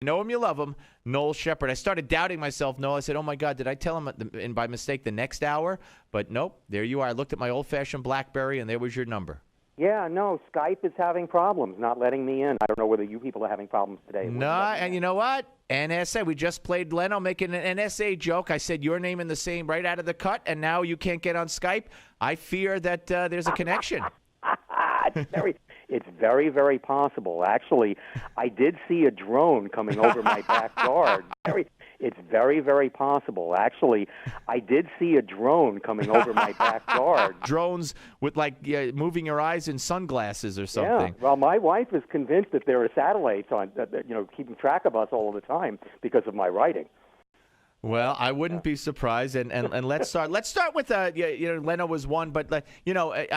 You know him, you love him, Noel Sheppard. I started doubting myself, Noel. I said, oh, my God, did I tell him and by mistake the next hour? But nope, there you are. I looked at my old-fashioned BlackBerry, and there was your number. Yeah, no, Skype is having problems, not letting me in. I don't know whether you people are having problems today. No, and you know what? NSA, we just played Leno making an NSA joke. I said your name in the same right out of the cut, and now you can't get on Skype. I fear that there's a connection. It's very, very possible. Actually, I did see a drone coming over my backyard. It's very, very possible. Actually, I did see a drone coming over my backyard. Drones with, moving your eyes in sunglasses or something. Yeah. Well, my wife is convinced that there are satellites on, keeping track of us all the time because of my writing. Well, I wouldn't be surprised, and let's start. Let's start with Leno was one, but I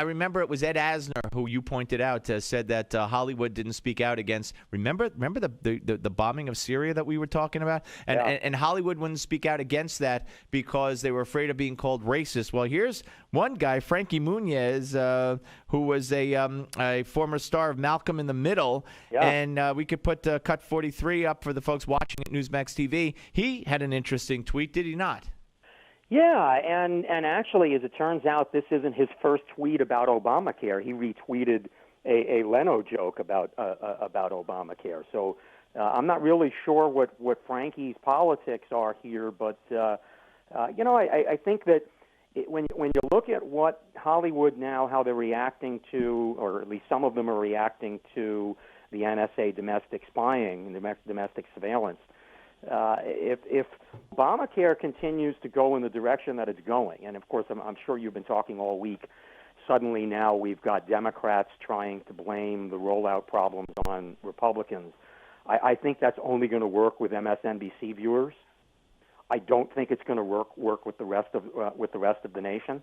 remember it was Ed Asner who you pointed out said that Hollywood didn't speak out against. Remember the bombing of Syria that we were talking about, and Hollywood wouldn't speak out against that because they were afraid of being called racist. Well, here's one guy, Frankie Muniz, who was a former star of Malcolm in the Middle, and we could put cut 43 up for the folks watching at Newsmax TV. He had an interesting tweet, did he not? Yeah, and actually, as it turns out, this isn't his first tweet about Obamacare. He retweeted a Leno joke about Obamacare. So I'm not really sure what Frankie's politics are here, but I think that when you look at what Hollywood now, how they're reacting to, or at least some of them are reacting to the NSA domestic spying and domestic surveillance. If Obamacare continues to go in the direction that it's going, and of course I'm sure you've been talking all week, suddenly now we've got Democrats trying to blame the rollout problems on Republicans. I think that's only going to work with MSNBC viewers. I don't think it's going to work with the rest of the nation.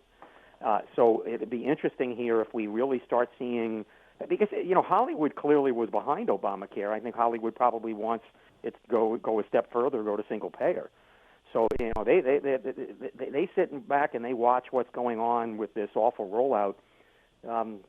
So it'd be interesting here if we really start seeing, because Hollywood clearly was behind Obamacare. I think Hollywood probably wants it to go a step further, go to single payer. So they sit back and they watch what's going on with this awful rollout.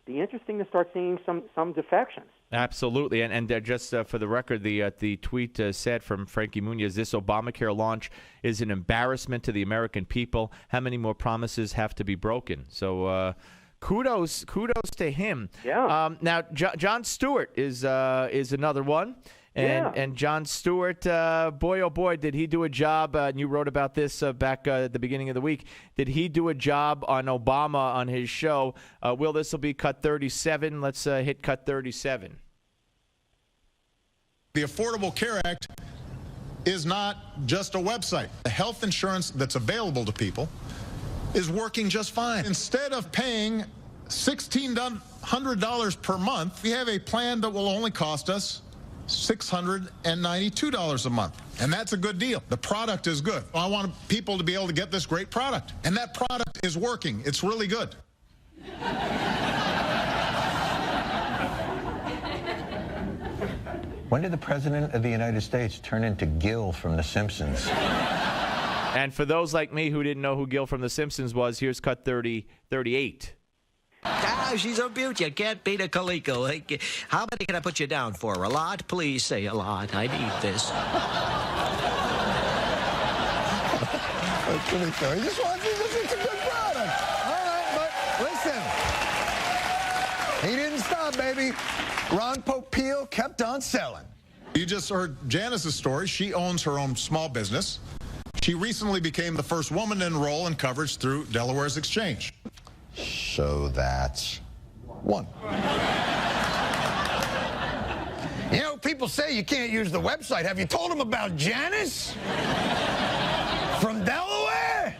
Be interesting to start seeing some defections. Absolutely, and just for the record, the tweet said from Frankie Muniz, this Obamacare launch is an embarrassment to the American people. How many more promises have to be broken? So kudos to him. Yeah. Now Jon Stewart is another one. And Jon Stewart, boy, oh boy, did he do a job, and you wrote about this back at the beginning of the week, did he do a job on Obama on his show? This will be cut 37. Let's hit cut 37. The Affordable Care Act is not just a website. The health insurance that's available to people is working just fine. Instead of paying $1,600 per month, we have a plan that will only cost us $692 a month. And that's a good deal. The product is good. I want people to be able to get this great product. And that product is working. It's really good. When did the President of the United States turn into Gil from The Simpsons? And for those like me who didn't know who Gil from The Simpsons was, here's cut 38. Ah, she's a beaut. You can't beat a Coleco. How many can I put you down for? A lot? Please say a lot. I need this. He just wants to think it's a good product. All right, but listen. He didn't stop, baby. Ron Popeil kept on selling. You just heard Janice's story. She owns her own small business. She recently became the first woman to enroll in coverage through Delaware's exchange. So that's one. People say you can't use the website. Have you told them about Janice? From Delaware?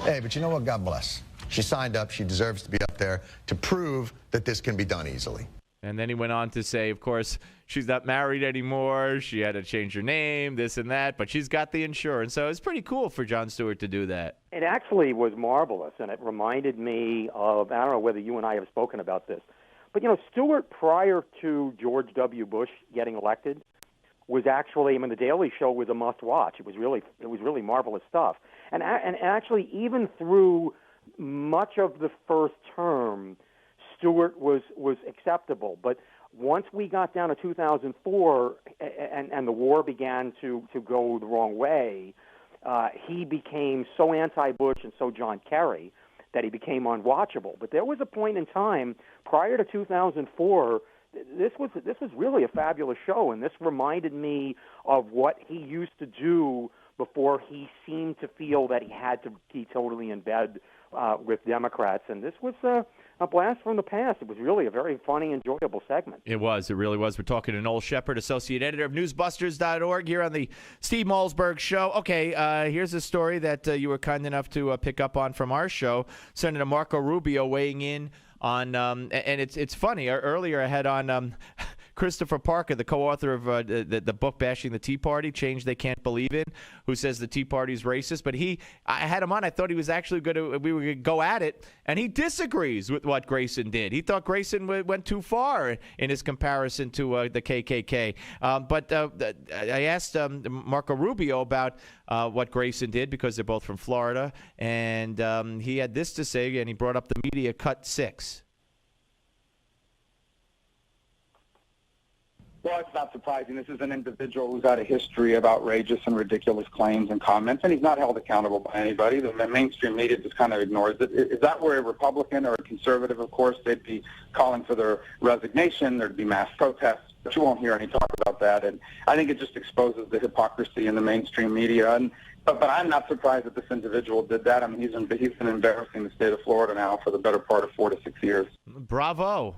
Hey, but you know what? God bless. She signed up. She deserves to be up there to prove that this can be done easily. And then he went on to say, of course, she's not married anymore. She had to change her name, this and that, but she's got the insurance. So it's pretty cool for Jon Stewart to do that. It actually was marvelous, and it reminded me of, I don't know whether you and I have spoken about this, but, Stewart, prior to George W. Bush getting elected, was actually, The Daily Show was a must-watch. It was really marvelous stuff. And actually, even through much of the first term, Stewart was acceptable. But once we got down to 2004 and the war began to go the wrong way, he became so anti-Bush and so John Kerry that he became unwatchable. But there was a point in time prior to 2004. This was really a fabulous show, and this reminded me of what he used to do before he seemed to feel that he had to be totally in bed with Democrats. And this was a blast from the past. It was really a very funny, enjoyable segment. It was. It really was. We're talking to Noel Sheppard, associate editor of Newsbusters.org, here on the Steve Malzberg Show. Okay, here's a story that you were kind enough to pick up on from our show. Senator Marco Rubio weighing in on, and it's funny. Earlier I had on Christopher Parker, the co-author of the book Bashing the Tea Party, Change They Can't Believe In, who says the Tea Party's racist. But I had him on. I thought he was actually we were going to go at it, and he disagrees with what Grayson did. He thought Grayson went too far in his comparison to the KKK. But I asked Marco Rubio about what Grayson did, because they're both from Florida, and he had this to say, and he brought up the media cut 6. Well, it's not surprising. This is an individual who's had a history of outrageous and ridiculous claims and comments, and he's not held accountable by anybody. The mainstream media just kind of ignores it. If that were a Republican or a conservative, of course, they'd be calling for their resignation. There'd be mass protests, but you won't hear any talk about that. And I think it just exposes the hypocrisy in the mainstream media. But I'm not surprised that this individual did that. I mean, he's been embarrassing the state of Florida now for the better part of 4 to 6 years. Bravo.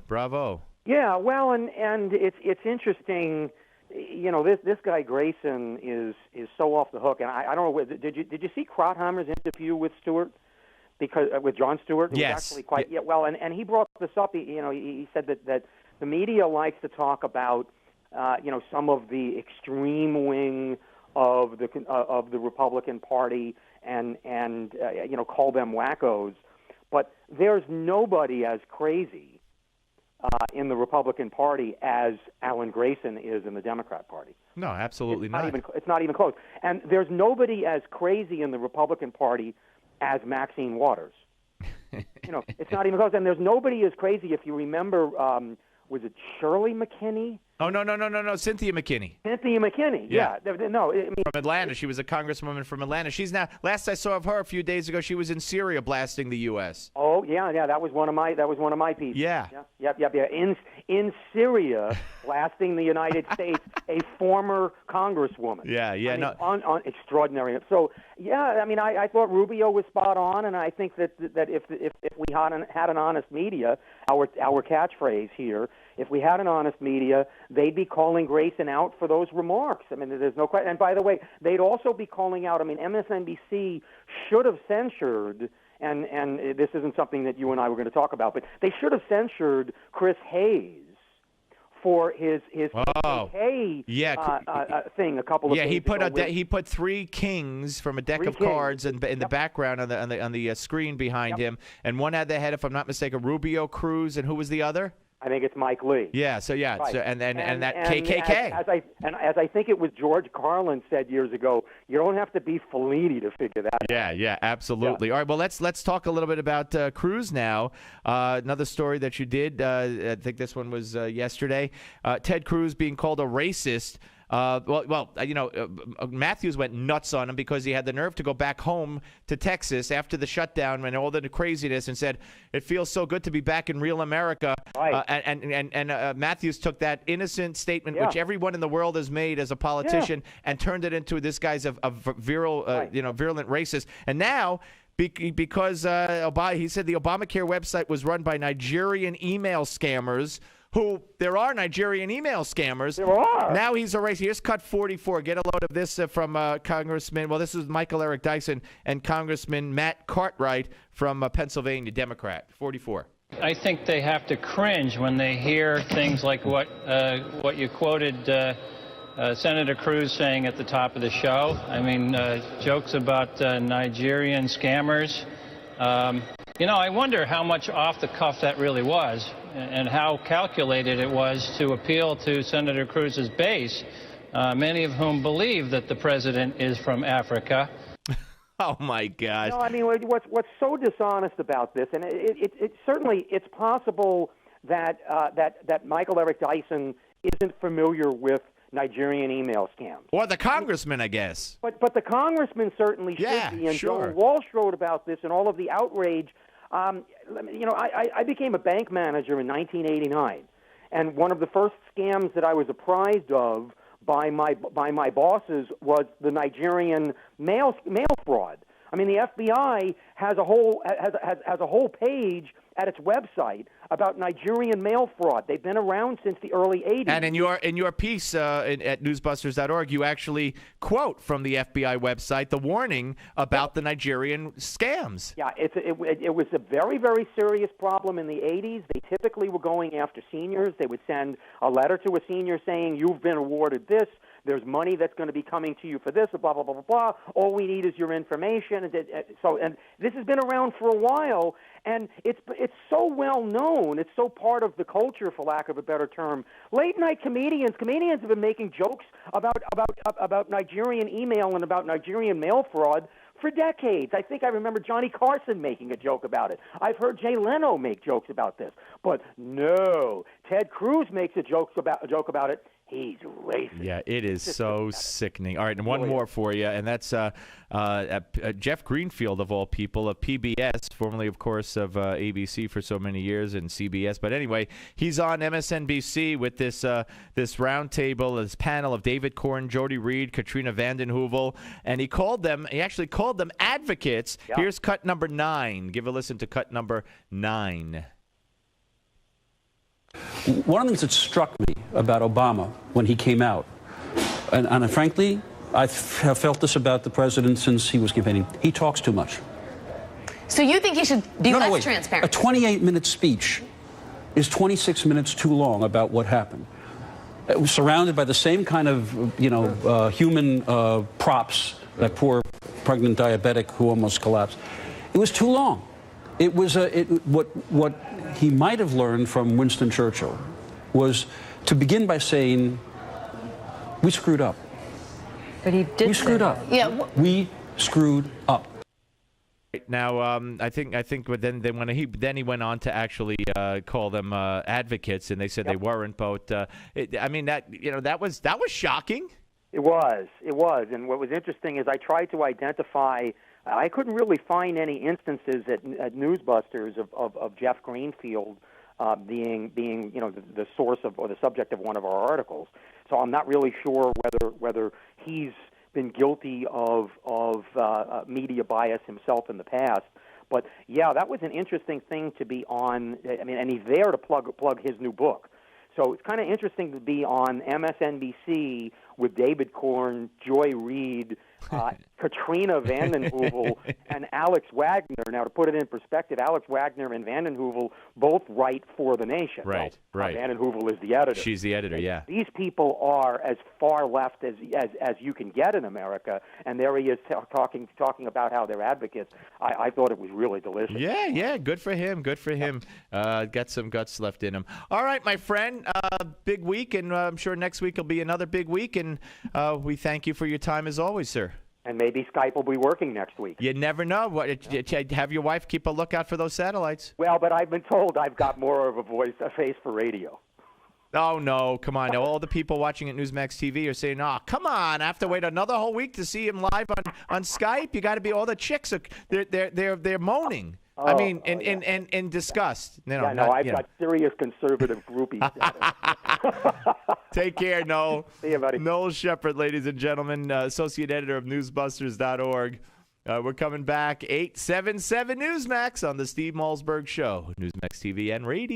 Yeah, well, and it's interesting. You know, this guy Grayson is so off the hook, and I don't know. Did you see Krauthammer's interview with Stewart? Because with Jon Stewart, it yes. was actually quite well, and he brought this up. He said that the media likes to talk about some of the extreme wing of the Republican Party and call them wackos, but there's nobody as crazy in the Republican Party as Alan Grayson is in the Democrat Party. No, absolutely not. It's not even close. And there's nobody as crazy in the Republican Party as Maxine Waters. It's not even close. And there's nobody as crazy, if you remember, was it Shirley McKinney? Oh, no, Cynthia McKinney. Cynthia McKinney, yeah. No, from Atlanta. She was a congresswoman from Atlanta. She's now, last I saw of her a few days ago, she was in Syria blasting the U.S. Oh, yeah, that was one of my pieces. Yeah. Yep. In Syria, blasting the United States, a former congresswoman. Yeah. On extraordinary. So, yeah, I mean, I thought Rubio was spot on, and I think that if we had an honest media, our catchphrase here, if we had an honest media, they'd be calling Grayson out for those remarks. I mean, there's no question. And by the way, they'd also be calling out, I mean, MSNBC should have censured, and this isn't something that you and I were going to talk about, but they should have censured Chris Hayes for his KKK thing a couple of days ago. He put 3 kings from a deck of cards in the background on the screen behind him, and one had the head, if I'm not mistaken, Rubio, Cruz, and who was the other? I think it's Mike Lee. Yeah. Right. So and that KKK. As I think it was George Carlin said years ago, you don't have to be Fellini to figure that out. Yeah, absolutely. Yeah. All right. Well, let's talk a little bit about Cruz now. Another story that you did. I think this one was yesterday. Ted Cruz being called a racist. Matthews went nuts on him because he had the nerve to go back home to Texas after the shutdown and all the craziness and said, it feels so good to be back in real America. Right. And Matthews took that innocent statement, which everyone in the world has made as a politician, and turned it into this guy's a virulent racist. And now, because he said the Obamacare website was run by Nigerian email scammers, who there are Nigerian email scammers. There are. Now he's a racist. Here's cut 44. Get a load of this from Congressman. Well, this is Michael Eric Dyson and Congressman Matt Cartwright from Pennsylvania, Democrat. 44. I think they have to cringe when they hear things like what you quoted Senator Cruz saying at the top of the show. I mean, jokes about Nigerian scammers. I wonder how much off the cuff that really was and how calculated it was to appeal to Senator Cruz's base, many of whom believe that the president is from Africa. Oh, my God. No, I mean, what's so dishonest about this, and it certainly it's possible that Michael Eric Dyson isn't familiar with Nigerian email scams. Or the congressman, I guess. But the congressman certainly should be. And sure. Joe Walsh wrote about this and all of the outrage. I became a bank manager in 1989, and one of the first scams that I was apprised of by my bosses was the Nigerian mail fraud. I mean, the FBI has a whole page at its website about Nigerian mail fraud. They've been around since the early 80s. And in your piece at newsbusters.org, you actually quote from the FBI website the warning about the Nigerian scams. Yeah, it was a very, very serious problem in the 80s. They typically were going after seniors. They would send a letter to a senior saying, you've been awarded this. There's money that's going to be coming to you for this, blah, blah, blah, blah, blah. All we need is your information. And this has been around for a while, and it's so well known. It's so part of the culture, for lack of a better term. Late-night comedians have been making jokes about Nigerian email and about Nigerian mail fraud for decades. I think I remember Johnny Carson making a joke about it. I've heard Jay Leno make jokes about this. But no, Ted Cruz makes a joke about it. He's racist. Yeah, it is so sickening. All right, and one more for you, and that's Jeff Greenfield, of all people, of PBS, formerly, of course, of ABC for so many years, and CBS. But anyway, he's on MSNBC with this roundtable, this panel of David Corn, Jody Reed, Katrina vanden Heuvel, and he actually called them advocates. Yep. Here's cut number 9. Give a listen to cut number 9. One of the things that struck me about Obama when he came out, and frankly, I have felt this about the president since he was campaigning, he talks too much. So you think he should be less transparent? A 28-minute speech is 26 minutes too long about what happened. It was surrounded by the same kind of, human props, that poor pregnant diabetic who almost collapsed. It was too long. It was what he might have learned from Winston Churchill was to begin by saying, we screwed up. But he did. We screwed up. Yeah. We screwed up. Now, I think, but then he went on to actually call them advocates, and they said they weren't. But that was shocking. It was, and what was interesting is I tried to identify. I couldn't really find any instances at Newsbusters of Jeff Greenfield being the source of or the subject of one of our articles. So I'm not really sure whether he's been guilty of media bias himself in the past. But yeah, that was an interesting thing to be on. I mean, and he's there to plug his new book. So it's kind of interesting to be on MSNBC with David Corn, Joy Reid, Katrina vanden Heuvel, and Alex Wagner. Now, to put it in perspective, Alex Wagner and vanden Heuvel both write for The Nation. Right, right. Vanden Heuvel is the editor. She's the editor, yeah. These people are as far left as you can get in America, and there he is talking about how they're advocates. I thought it was really delicious. Yeah, good for him, got some guts left in him. All right, my friend, big week, and I'm sure next week will be another big week, and we thank you for your time as always, sir. And maybe Skype will be working next week. You never know. Have your wife keep a lookout for those satellites. Well, but I've been told I've got more of a face for radio. Oh, no, come on. Now, all the people watching at Newsmax TV are saying, come on, I have to wait another whole week to see him live on Skype. You got to be, all the chicks, they're moaning. I mean, in disgust. I've got serious conservative groupies. Take care, Noel. See you, buddy. Noel Sheppard, ladies and gentlemen, associate editor of Newsbusters.org. We're coming back, 877 Newsmax on the Steve Malzberg Show, Newsmax TV and radio.